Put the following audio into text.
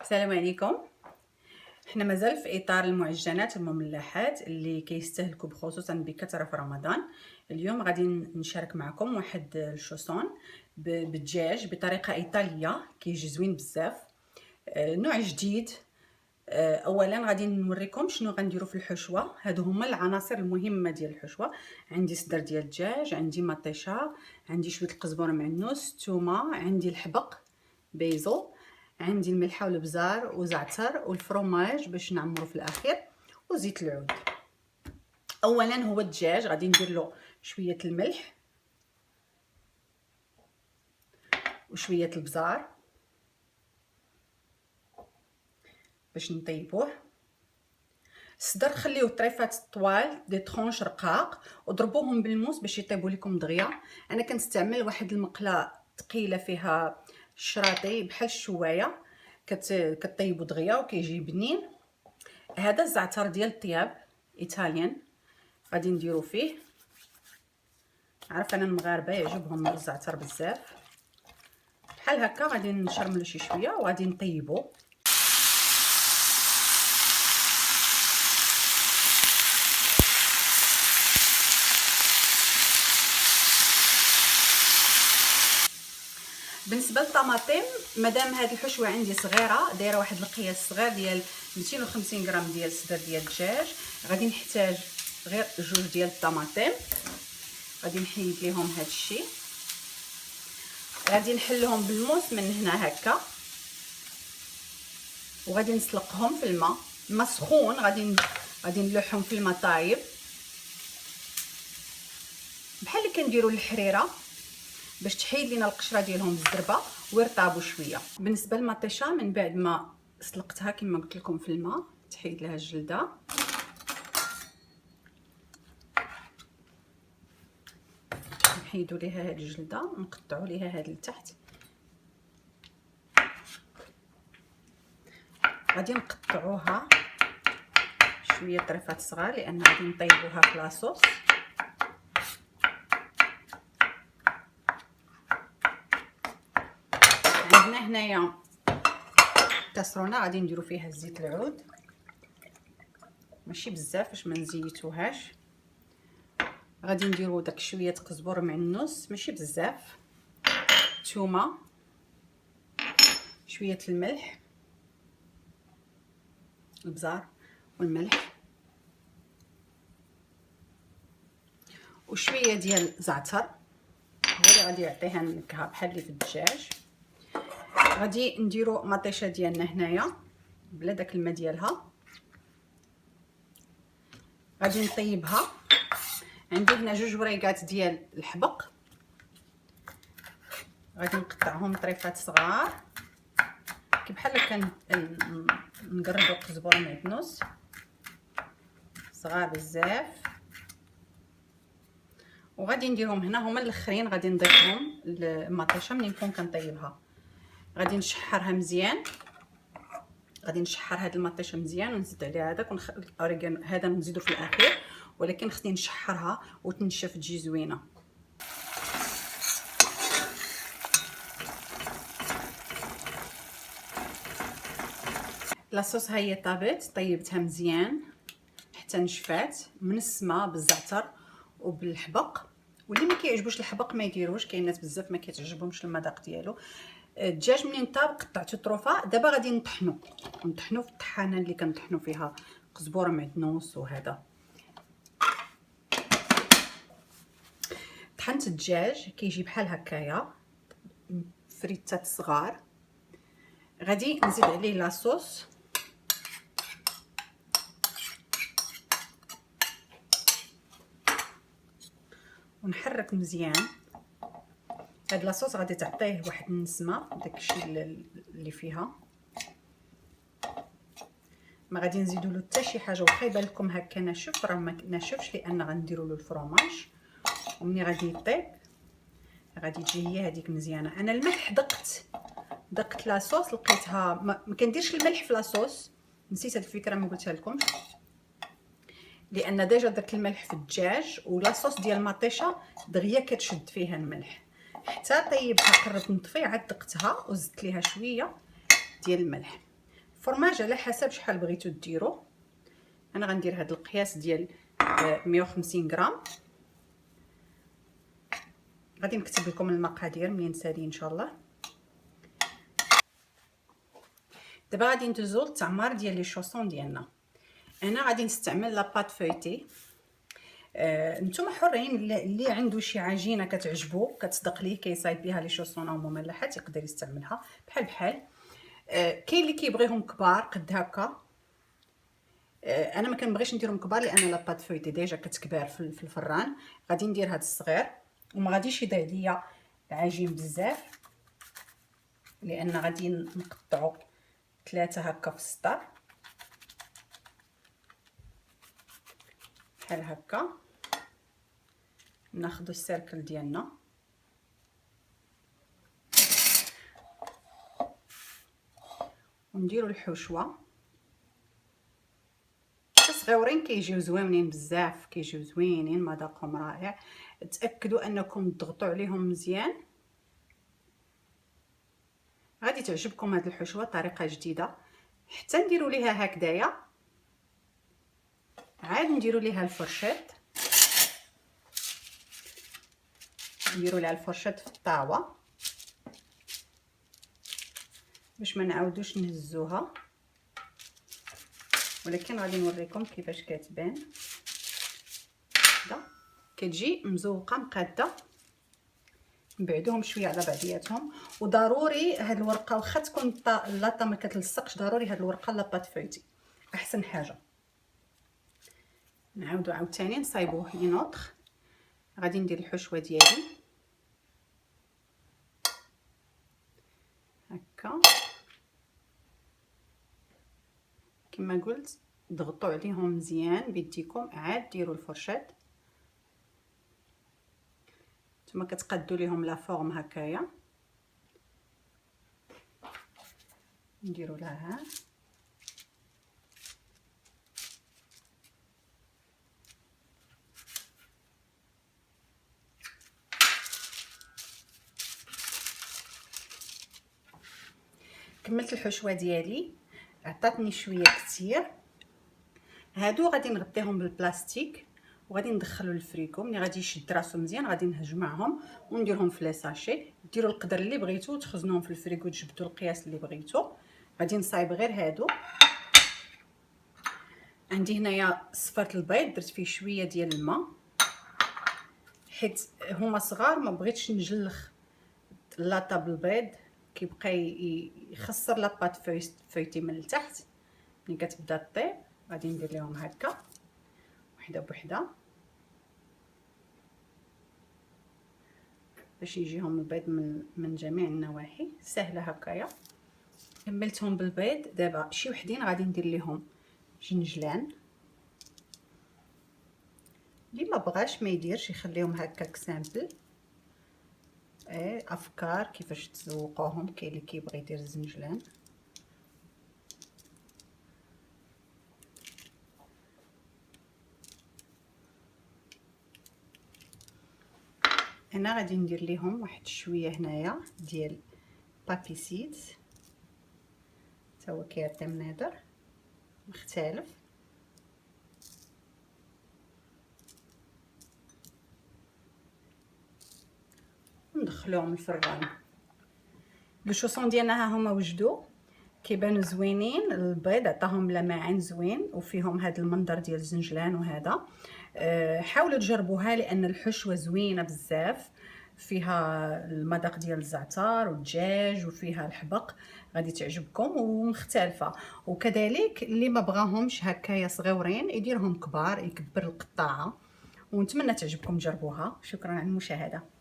السلام عليكم. حنا مازال في اطار المعجنات المملحات اللي كيستهلكوا بخصوصا بكثره في رمضان. اليوم غادي نشارك معكم واحد الشوسون بالدجاج بطريقه ايطاليه كيجي زوين بزاف. نوع جديد. اولا غادي نوريكم شنو غنديروا في الحشوه. هادو هما العناصر المهمه ديال الحشوه. عندي صدر ديال الدجاج، عندي مطيشه، عندي شويه القزبره معنوس، ثومه، عندي الحبق بيزو، عندي الملحه والبزار وزعتر والفرomاج باش نعمرو في الاخير، وزيت العود. اولا هو الدجاج غادي ندير له شويه الملح وشويه البزار باش نطيبوه. الصدر خليوه طريفات طوال دي طرونش رقاق وضربوهم بالموس باش يطيبوا لكم دغيا. انا كنستعمل واحد المقله ثقيله فيها الشراطي بحال الشوايه كطيبوا دغيا وكيجي بنين. هذا الزعتر ديال الطياب ايطاليان غادي نديرو فيه. عارفه انا المغاربه يعجبهم الزعتر بزاف. بحال هكا غادي نشرملو شي شويه وغادي نطيبو. بالنسبه للطماطم، مادام هاد الحشوه عندي صغيره دايره واحد القياس صغير ديال 250 غرام ديال الصدر ديال الدجاج، غادي نحتاج غير جوج ديال الطماطم. غادي نحيد ليهم هاد الشيء، غادي نحلهم بالموس من هنا هكا وغادي نسلقهم في الماء سخون. غادي نلوحهم في الماء طايب بحال اللي كنديروا الحريره باش تحيد لينا القشره ديالهم بالزربه ويرطابوا شويه. بالنسبه للمطيشه من بعد ما سلقتها كما قلت لكم في الماء تحيد لها الجلده، نحيدوا ليها هاد الجلده ونقطعوا ليها هاد لتحت. غادي نقطعوها شويه طريفات صغار لان غادي نطيبوها في لاصوص. عندنا هنايا كاسرونه غادي نديرو فيها زيت العود، ماشي بزاف باش ما نزيتوهاش. غادي نديرو داك شويه قزبر معنوس ماشي بزاف، ثومه، شويه الملح، البزار والملح، وشويه ديال زعتر هو اللي غادي يعطيها النكهه بحال اللي في الدجاج. غادي نديرو مطيشه ديالنا هنايا بلا داك الماء ديالها، غادي نطيبها. عندي هنا جوج وريقات ديال الحبق غادي نقطعهم طريفات صغار كي بحال هكا. نقربوا قزبره معدنوس صغار بزاف وغادي نديرهم هنا هما الاخرين. غادي نضيفهم المطيشه ملي نكون كنطيبها. غادي نشحرها مزيان، غادي نشحر هاد المطيشه مزيان ونزيد عليها هذاك الاوريغانو هذا نزيدو في الاخير، ولكن خصني نشحرها وتنشف تجي زوينه. لاصوص ها هي طابت، طيبتها مزيان حتى نشفات منسمه بالزعتر وبالحبق. واللي ما كيعجبوش الحبق ما يديروش، كاين ناس بزاف ما كيتعجبهمش المذاق ديالو. الدجاج منين طاب قطعته طروفه. دابا غادي نطحنو في الطحانه اللي كنطحنو فيها قزبره معدنوس وهذا. طحنت الدجاج كيجي بحال هكايا فريتات صغار. غادي نزيد عليه لاصوص ونحرك مزيان. هاد لاصوص غادي تعطيه واحد النسمه داكشي اللي فيها. ما غادي نزيدو له حتى شي حاجه، واخا يبان لكم هكا ناشف راه ما ناشفش لان غنديروا له الفرomاج. ومني غادي يطيب غادي تجي هي هذيك مزيانه. انا الملح دقت لاصوص لقيتها ما كنديرش الملح في لاصوص، نسيت هاد الفكره ما قلتها لكمش لان ديجا درت الملح في الدجاج ولاصوص ديال المطيشه دغيا كتشد فيها الملح. حتى طيبها قربت نطفي عاد دقتها وزدت ليها شويه ديال الملح. فرماج على حسب شحال بغيتو ديروا. انا غندير هذا القياس ديال 150 غرام. غادي نكتب لكم المقادير منين نسالي ان شاء الله. دابا غادي ندوزو للتعمار ديال لي شوسون ديالنا. انا غادي نستعمل لا بات فويتي. نتوما حرين، اللي عنده شي عجينه كتعجبو كتصدق ليه كيصايب بها لي شوسون او مملحات يقدر يستعملها بحال كاين اللي كيبغيهم كبار قد هكا. انا ما كنبغيش نديرهم كبار لان لا بات فويتي ديجا كتكبر في الفران. غادي ندير هذا الصغير وما غاديش يضيع ليا العجين بزاف، لان غادي نقطعو 3 هكا في السطر بحال هكا. ناخذ السيركل ديالنا ونديروا الحشوه. صغيورين كيجيو زوينين بزاف، كيجيو زوينين، مذاقهم رائع. تاكدوا انكم تضغطوا عليهم مزيان. غادي تعجبكم هذه الحشوه، طريقه جديده. حتى نديروا ليها هكذايا، عاد نديروا ليها الفرشيط، نديروا ليها الفرشيط في الطاوه باش ما نعاودوش نهزوها، ولكن غادي نوريكم كيفاش كتبان. هكذا كتجي مزوقه مقاده. نبعدوهم شويه على بعضياتهم. وضروري هاد الورقه واخا تكون اللاطه ما كتلصقش، ضروري هاد الورقه لاباط فويتي احسن حاجه. نعاودو عاوتاني نصايبوه اون اوتر. غادي ندير الحشوه ديالي هكا كما قلت. ضغطوا عليهم مزيان بيديكم، عاد ديروا الفرشاط. نتوما كتقادوا ليهم لا فورم هكايا. نديروا لها كملت الحشوه ديالي، عطاتني شويه كتير. هادو غادي نغطيهم بالبلاستيك وغادي ندخلو للفريكو. ملي غادي يشد راسو مزيان غادي نجمعهم ونديرهم في لي ساشي. ديروا القدر اللي بغيتو تخزنوهم في الفريكو، تجبدوا القياس اللي بغيتو. غادي نصايب غير هادو. عندي هنايا صفرت البيض، درت فيه شويه ديال الماء حيت هما صغار، ما بغيتش نجلخ اللاطه بالبيض كيبقى يخسر لاباط فويتي من التحت. ملي كتبدا طيب غادي ندير لهم هكا وحده بوحده باش يجيهم البيض من جميع النواحي. سهله هكايا. كملتهم بالبيض. دابا شي وحدين غادي ندير لهم جنجلان. اللي ما بغاش ما يديرش، يخليهم هكاك سامبل. افكار كيفاش تزوقوهم. كاين اللي كيبغي يدير الزنجلان. انا غادي ندير ليهم واحد شويه هنايا ديال بابيسيد، حتى هو كيعطي منظر مختلف. ندخلوهم الفران. لو شوسون ديالنا ها هما وجدوا، كيبانوا زوينين. البيض عطاهم لمعان زوين وفيهم هذا المنظر ديال الزنجلان. وهذا حاولوا تجربوها لان الحشوه زوينه بزاف، فيها المذاق ديال الزعتر والدجاج وفيها الحبق. غادي تعجبكم ومختلفه. وكذلك اللي ما بغاهمش هكايا صغيورين يديرهم كبار، يكبر القطاعه. ونتمنى تعجبكم، جربوها. شكرا على المشاهده.